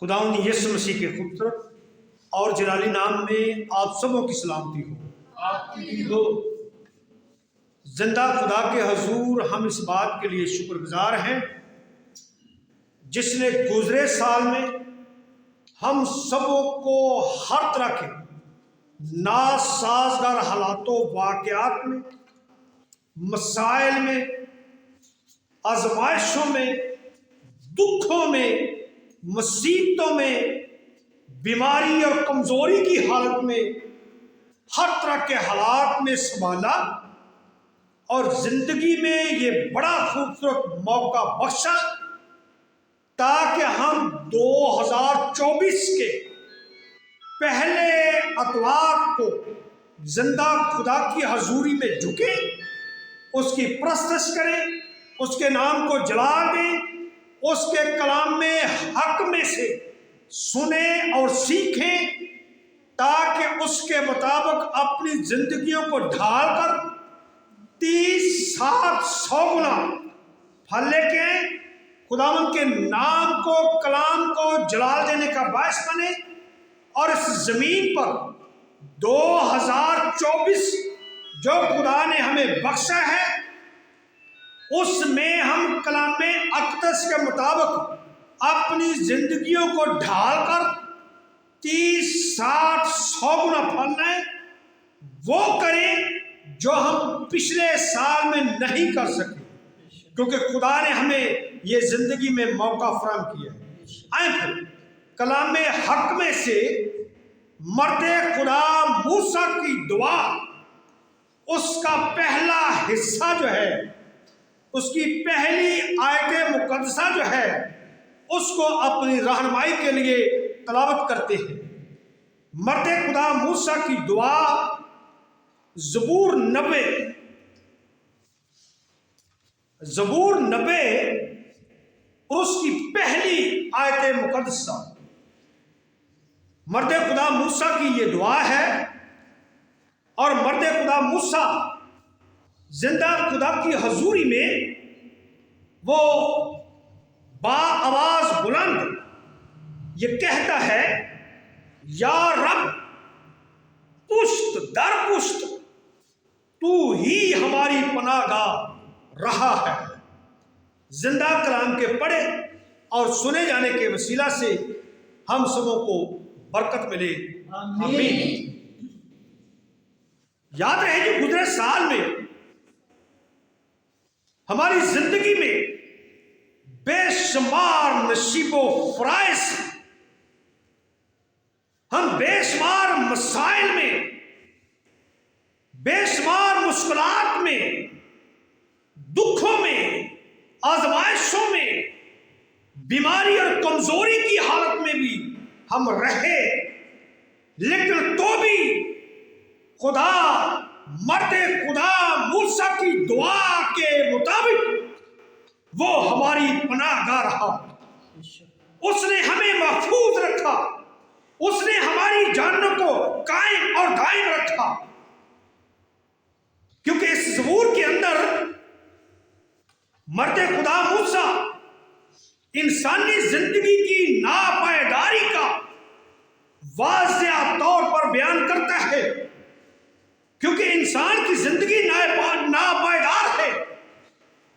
خداوند یسوع مسیح کے خوبصورت اور جلالی نام میں آپ سبوں کی سلامتی ہو، آپ کی بھی ہو۔ زندہ خدا کے حضور ہم اس بات کے لیے شکر گزار ہیں جس نے گزرے سال میں ہم سبوں کو ہر طرح کے ناسازگار حالات و واقعات میں، مسائل میں، آزمائشوں میں، دکھوں میں، مصیبتوں میں، بیماری اور کمزوری کی حالت میں، ہر طرح کے حالات میں سنبھالا اور زندگی میں یہ بڑا خوبصورت موقع بخشا تاکہ ہم 2024 کے پہلے اتوار کو زندہ خدا کی حضوری میں جھکیں، اس کی پرستش کریں، اس کے نام کو جلا دیں، اس کے کلام میں حق میں سے سنیں اور سیکھیں تاکہ اس کے مطابق اپنی زندگیوں کو ڈھال کر 30، 60، 100 گنا پھل لے کے آئیں، خداوند کے نام کو، کلام کو جلال دینے کا باعث بنے اور اس زمین پر 2024 جو خدا نے ہمیں بخشا ہے اس میں ہم کلام اقدس کے مطابق اپنی زندگیوں کو ڈھال کر 30، 60، 100 گنا پھل لیں، وہ کریں جو ہم پچھلے سال میں نہیں کر سکے کیونکہ خدا نے ہمیں یہ زندگی میں موقع فراہم کیا ہے۔ آئیں پھر کلام حق میں سے مرد خدا موسیٰ کی دعا، اس کا پہلا حصہ جو ہے، اس کی پہلی آیت مقدسہ جو ہے، اس کو اپنی رہنمائی کے لیے تلاوت کرتے ہیں۔ مرد خدا موسیٰ کی دعا، زبور 90 اور اس کی پہلی آیت مقدسہ۔ مرد خدا موسیٰ کی یہ دعا ہے اور مرد خدا موسیٰ زندہ خدا کی حضوری میں وہ با آواز بلند یہ کہتا ہے، یا رب پشت در پشت تو ہی ہماری پناہ گاہ رہا ہے۔ زندہ کلام کے پڑھے اور سنے جانے کے وسیلہ سے ہم سبوں کو برکت ملے، آمین۔ یاد رہے کہ گزرے سال میں ہماری زندگی میں بے شمار نصیب و فرائض، ہم بے شمار مسائل میں، بے شمار مشکلات میں، دکھوں میں، آزمائشوں میں، بیماری اور کمزوری کی حالت میں بھی ہم رہے، لیکن تو بھی خدا مرد خدا موسیٰ کی دعا کے مطابق وہ ہماری پناہ گاہ رہا، اس نے ہمیں محفوظ رکھا، اس نے ہماری جانوں کو قائم اور دائم رکھا، کیونکہ اس زبور کے اندر مرد خدا موسیٰ انسانی زندگی کی ناپائیداری کا واضح طور پر بیان کرتا ہے، کیونکہ انسان کی زندگی ناپائیدار ہے،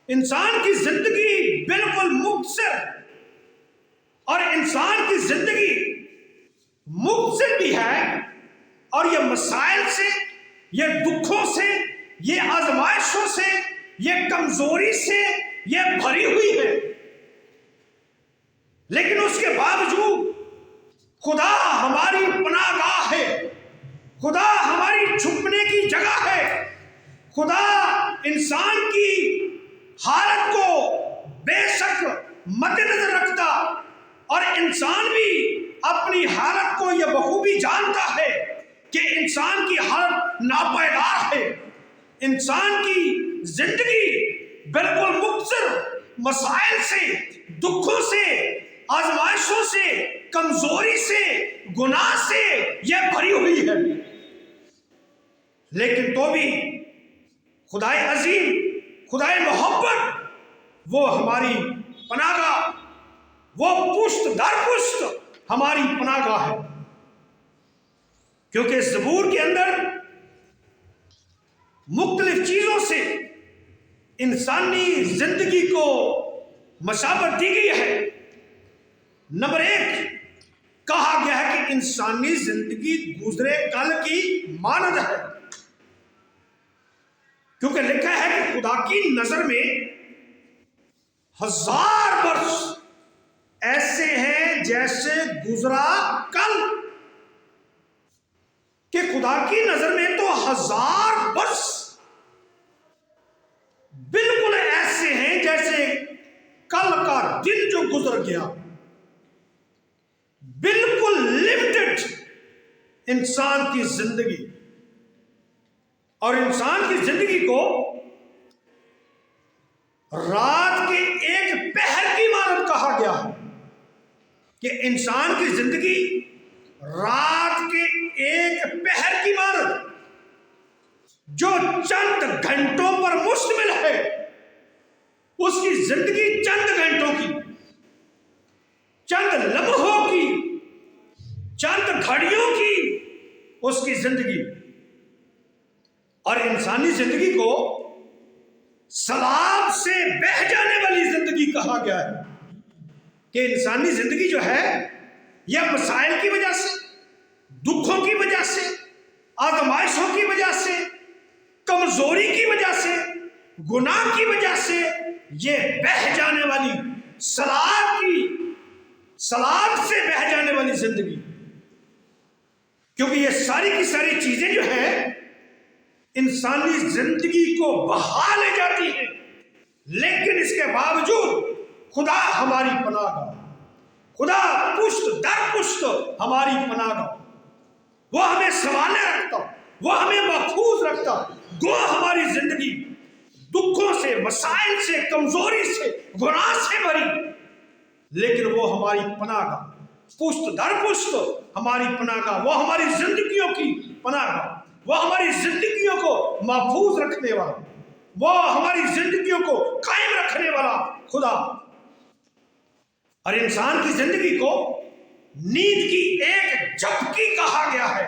انسان کی زندگی بالکل مختصر، اور انسان کی زندگی مختصر بھی ہے اور یہ مسائل سے، یہ دکھوں سے، یہ آزمائشوں سے، یہ کمزوری سے یہ بھری ہوئی ہے، لیکن اس کے باوجود خدا ہماری پناہ گاہ ہے، خدا ہماری چھپنے کی جگہ ہے، خدا انسان کی حالت کو بے شک مد نظر رکھتا اور انسان بھی اپنی حالت کو یہ بخوبی جانتا ہے کہ انسان کی حالت ناپائیدار ہے، انسان کی زندگی بالکل مختصر مسائل سے، دکھوں سے، آزمائشوں سے، کمزوری سے، گناہ سے یہ بھری ہوئی ہے، لیکن تو بھی خدائے عظیم، خدائے محبت وہ ہماری پناہ گاہ، وہ پشت در پشت ہماری پناہ گاہ ہے، کیونکہ زبور کے اندر مختلف چیزوں سے انسانی زندگی کو مشابہت دی گئی ہے۔ نمبر 1 کہا گیا ہے کہ انسانی زندگی گزرے کل کی مانند ہے، کیونکہ لکھا ہے کہ خدا کی نظر میں 1000 برس ایسے ہیں جیسے گزرا کل، کہ خدا کی نظر میں تو 1000 برس بالکل ایسے ہیں جیسے کل کا دن جو گزر گیا، بالکل لمیٹڈ انسان کی زندگی۔ اور انسان کی زندگی کو رات کے ایک پہر کی مانند کہا گیا ہے، کہ انسان کی زندگی رات کے ایک پہر کی مانند جو چند گھنٹوں پر مشتمل ہے، اس کی زندگی چند گھنٹوں کی، چند لمحوں کی، چند گھڑیوں کی اس کی زندگی۔ اور انسانی زندگی کو سیلاب سے بہہ جانے والی زندگی کہا گیا ہے، کہ انسانی زندگی جو ہے یہ مسائل کی وجہ سے، دکھوں کی وجہ سے، آزمائشوں کی وجہ سے، کمزوری کی وجہ سے، گناہ کی وجہ سے یہ بہہ جانے والی سیلاب سے بہہ جانے والی زندگی۔ کیونکہ یہ ساری کی ساری چیزیں جو ہیں انسانی زندگی کو بہا لے جاتی ہیں، لیکن اس کے باوجود خدا ہماری پناہ گاہ، خدا پشت در پشت ہماری پناہ گاہ، وہ ہمیں سنبھالے رکھتا، وہ ہمیں محفوظ رکھتا۔ گو ہماری زندگی دکھوں سے، مسائل سے، کمزوری سے، گناہ سے بھری، لیکن وہ ہماری پناہ گاہ، پشت در پشت ہماری پناہ گاہ، وہ ہماری زندگیوں کی پناہ گاہ، وہ ہماری زندگیوں کو محفوظ رکھنے والا، وہ ہماری زندگیوں کو قائم رکھنے والا خدا۔ اور انسان کی زندگی کو نیند کی ایک جھپکی کہا گیا ہے،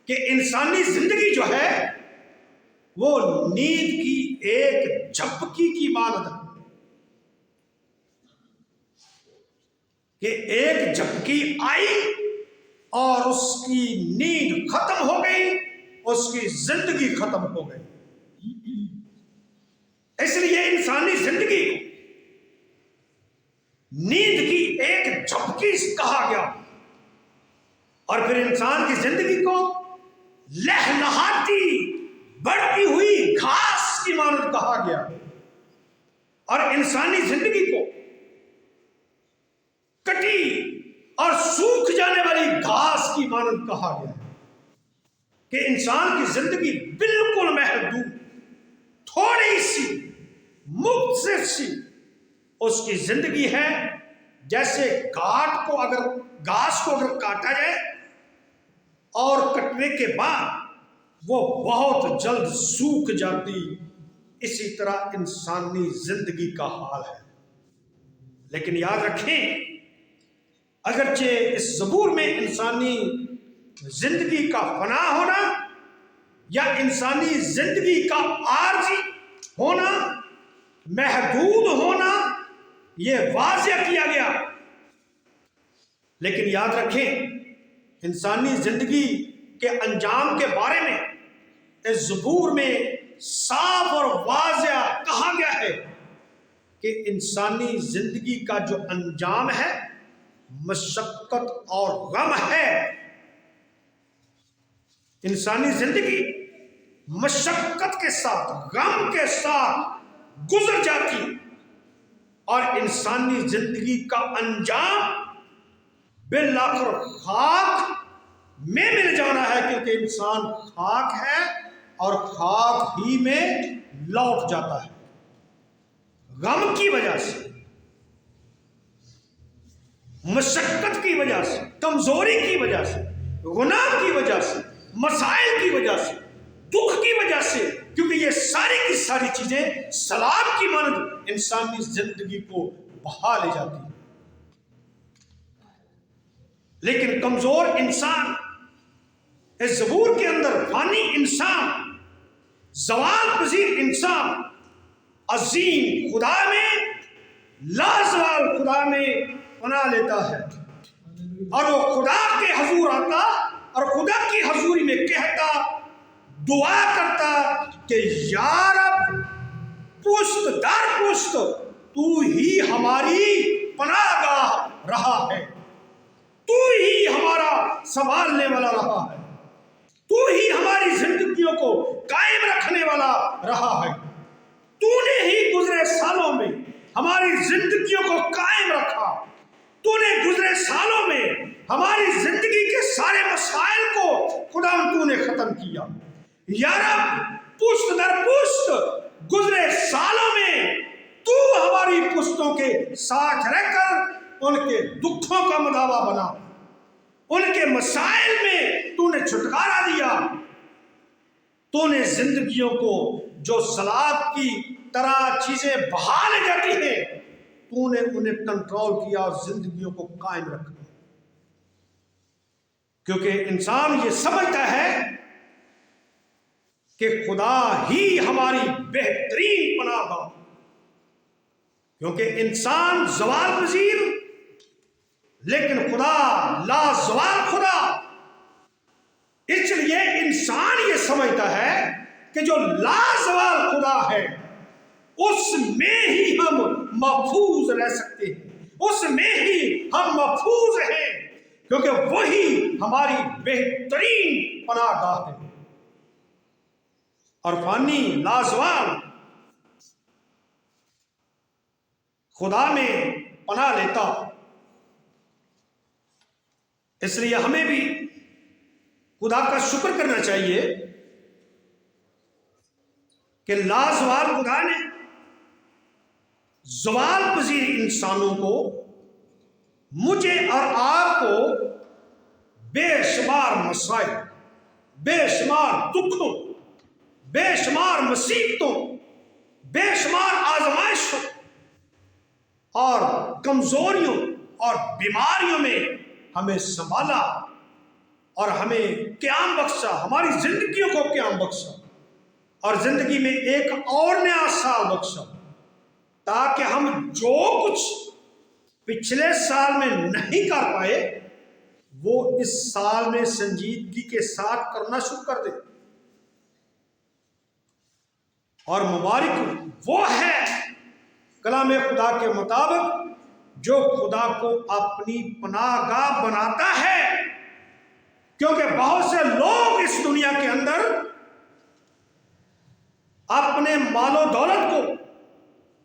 کہ انسانی زندگی جو ہے وہ نیند کی ایک جھپکی کی مانند ہے، کہ ایک جھپکی آئی اور اس کی نیند ختم ہو گئی، اس کی زندگی ختم ہو گئی۔ اس لیے انسانی زندگی کو نیند کی ایک جھپکی کہا گیا، اور پھر انسان کی زندگی کو لہلہاتی بڑھتی ہوئی گھاس کی مانند کہا گیا، اور انسانی زندگی کو کٹی اور سوکھ جانے والی گھاس کی مانند کہا گیا، کہ انسان کی زندگی بالکل محدود، تھوڑی سی، مختصر سی اس کی زندگی ہے، جیسے گھاس کو اگر کاٹا جائے اور کٹنے کے بعد وہ بہت جلد سوکھ جاتی، اسی طرح انسانی زندگی کا حال ہے۔ لیکن یاد رکھیں، اگرچہ اس زبور میں انسانی زندگی کا فنا ہونا یا انسانی زندگی کا عارضی ہونا، محدود ہونا، یہ واضح کیا گیا، لیکن یاد رکھیں انسانی زندگی کے انجام کے بارے میں اس زبور میں صاف اور واضح کہا گیا ہے کہ انسانی زندگی کا جو انجام ہے مشقت اور غم ہے۔ انسانی زندگی مشقت کے ساتھ، غم کے ساتھ گزر جاتی، اور انسانی زندگی کا انجام بالآخر خاک میں مل جانا ہے، کیونکہ انسان خاک ہے اور خاک ہی میں لوٹ جاتا ہے۔ غم کی وجہ سے، مشقت کی وجہ سے، کمزوری کی وجہ سے، گناہ کی وجہ سے، مسائل کی وجہ سے، دکھ کی وجہ سے، کیونکہ یہ ساری کی ساری چیزیں سیلاب کی مانند انسانی زندگی کو بہا لے جاتی ہیں۔ لیکن کمزور انسان اس زبور کے اندر فانی انسان، زوال پذیر انسان عظیم خدا میں، لازوال خدا میں پناہ لیتا ہے، اور وہ خدا کے حضور آتا اور خدا کی حضوری میں کہتا، دعا کرتا کہ یا رب پشت در پشت تو ہی ہماری پناہ گاہ رہا ہے، تو ہی ہمارا سنبھالنے والا رہا ہے، تو ہی ہماری زندگیوں کو قائم رکھنے والا رہا ہے، تو نے ہی گزرے سالوں میں ہماری زندگیوں کو قائم رکھا، تو نے گزرے سالوں میں ہماری زندگی کے سارے مسائل کو خدا تو نے ختم کیا۔ یا رب پشت در پشت گزرے سالوں میں تو ہماری پشتوں کے ساتھ رہ کر ان کے دکھوں کا مداوا بنا، ان کے مسائل میں تو نے چھٹکارا دیا، تو نے زندگیوں کو جو سیلاب کی طرح چیزیں بہا لے جاتی ہیں، تو نے انہیں کنٹرول کیا اور زندگیوں کو قائم رکھا، کیونکہ انسان یہ سمجھتا ہے کہ خدا ہی ہماری بہترین پناہ گاہ، کیونکہ انسان زوال پذیر لیکن خدا لا زوال خدا، اس لیے انسان یہ سمجھتا ہے کہ جو لا زوال خدا ہے اس میں ہی ہم محفوظ رہ سکتے ہیں، اس میں ہی ہم محفوظ ہیں، کیونکہ وہی ہماری بہترین پناہ گاہ ہے۔ اور فانی لازوال خدا میں پناہ لیتا، اس لیے ہمیں بھی خدا کا شکر کرنا چاہیے کہ لازوال خدا نے زوال پذیر انسانوں کو، مجھے اور آپ کو بے شمار مسائل، بے شمار دکھوں، بے شمار مصیبتوں، بے شمار آزمائشوں اور کمزوریوں اور بیماریوں میں ہمیں سنبھالا اور ہمیں قیام بخشا، ہماری زندگیوں کو قیام بخشا اور زندگی میں ایک اور نیا سال بخشا، تاکہ ہم جو کچھ پچھلے سال میں نہیں کر پائے وہ اس سال میں سنجیدگی کے ساتھ کرنا شروع کر دیں۔ اور مبارک وہ ہے کلام خدا کے مطابق جو خدا کو اپنی پناہ گاہ بناتا ہے، کیونکہ بہت سے لوگ اس دنیا کے اندر اپنے مال و دولت کو،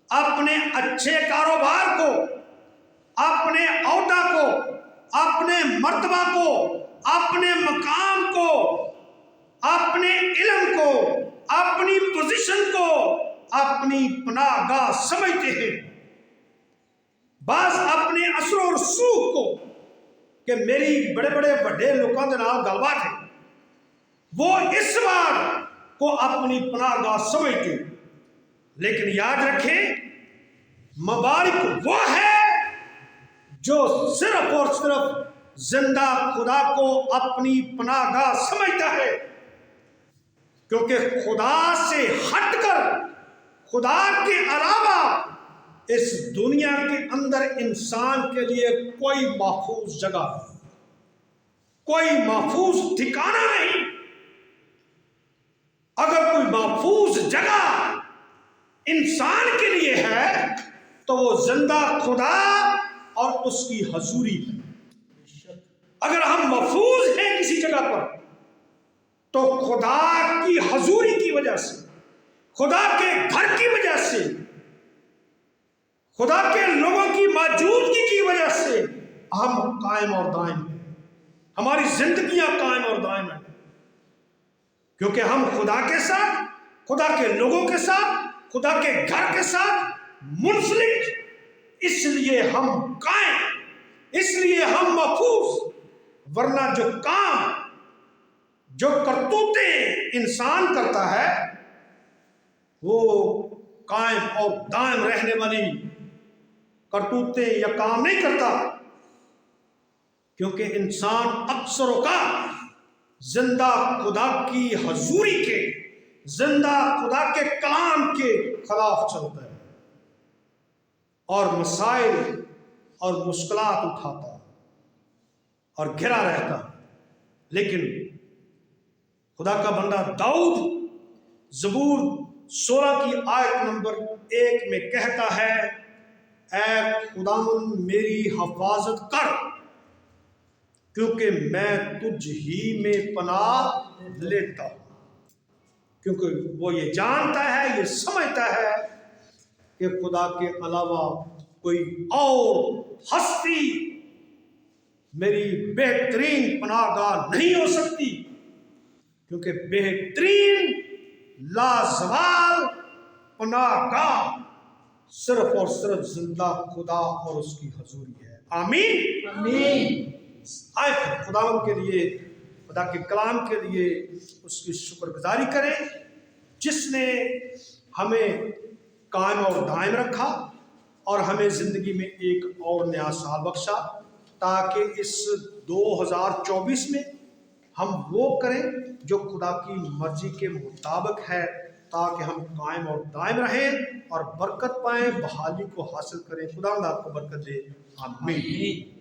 اپنے اچھے کاروبار کو، اپنے عہدہ کو، اپنے مرتبہ کو، اپنے مقام کو، اپنے علم کو، اپنی پوزیشن کو اپنی پناہ گاہ سمجھتے ہیں، بعض اپنے اثر و رسوخ کو کہ میری بڑے بڑے بڑے لوگوں کے نام گلبات ہے، وہ اس بات کو اپنی پناہ گاہ سمجھتے، لیکن یاد رکھیں مبارک وہ ہے جو صرف اور صرف زندہ خدا کو اپنی پناہ گاہ سمجھتا ہے، کیونکہ خدا سے ہٹ کر، خدا کے علاوہ اس دنیا کے اندر انسان کے لیے کوئی محفوظ جگہ، کوئی محفوظ ٹھکانہ نہیں۔ اگر کوئی محفوظ جگہ انسان کے لیے ہے تو وہ زندہ خدا اور اس کی حضوری ہے۔ اگر ہم محفوظ ہیں کسی جگہ پر تو خدا کی حضوری کی وجہ سے، خدا کے گھر کی وجہ سے، خدا کے لوگوں کی موجودگی کی وجہ سے ہم قائم اور دائم ہیں، ہماری زندگیاں قائم اور دائم ہیں، کیونکہ ہم خدا کے ساتھ، خدا کے لوگوں کے ساتھ، خدا کے گھر کے ساتھ منسلک، اس لیے ہم قائم، اس لیے ہم محفوظ، ورنہ جو کام، جو کرتوتیں انسان کرتا ہے وہ قائم اور دائم رہنے والی کرتوتیں یا کام نہیں کرتا، کیونکہ انسان اکثر اوقات زندہ خدا کی حضوری کے، زندہ خدا کے کلام کے خلاف چلتا ہے اور مسائل اور مشکلات اٹھاتا اور گھرا رہتا ہے۔ لیکن خدا کا بندہ داؤد زبور 16 کی آیت نمبر 1 میں کہتا ہے، اے خداوند میری حفاظت کر، کیونکہ میں تجھ ہی میں پناہ لیتا ہوں۔ کیونکہ وہ یہ جانتا ہے، یہ سمجھتا ہے کہ خدا کے علاوہ کوئی اور ہستی میری بہترین پناہ گاہ نہیں ہو سکتی، کیونکہ بہترین لازوال پناہ گاہ صرف اور صرف زندہ خدا اور اس کی حضوری ہے۔ آمین آمین۔ آئے خداوند کے لیے، خدا کے کلام کے لیے اس کی شکر گزاری کریں جس نے ہمیں قائم اور دائم رکھا اور ہمیں زندگی میں ایک اور نیا سال بخشا، تاکہ اس 2024 میں ہم وہ کریں جو خدا کی مرضی کے مطابق ہے، تاکہ ہم قائم اور دائم رہیں اور برکت پائیں، بحالی کو حاصل کریں۔ خدا آپ کو برکت دے۔ آمین۔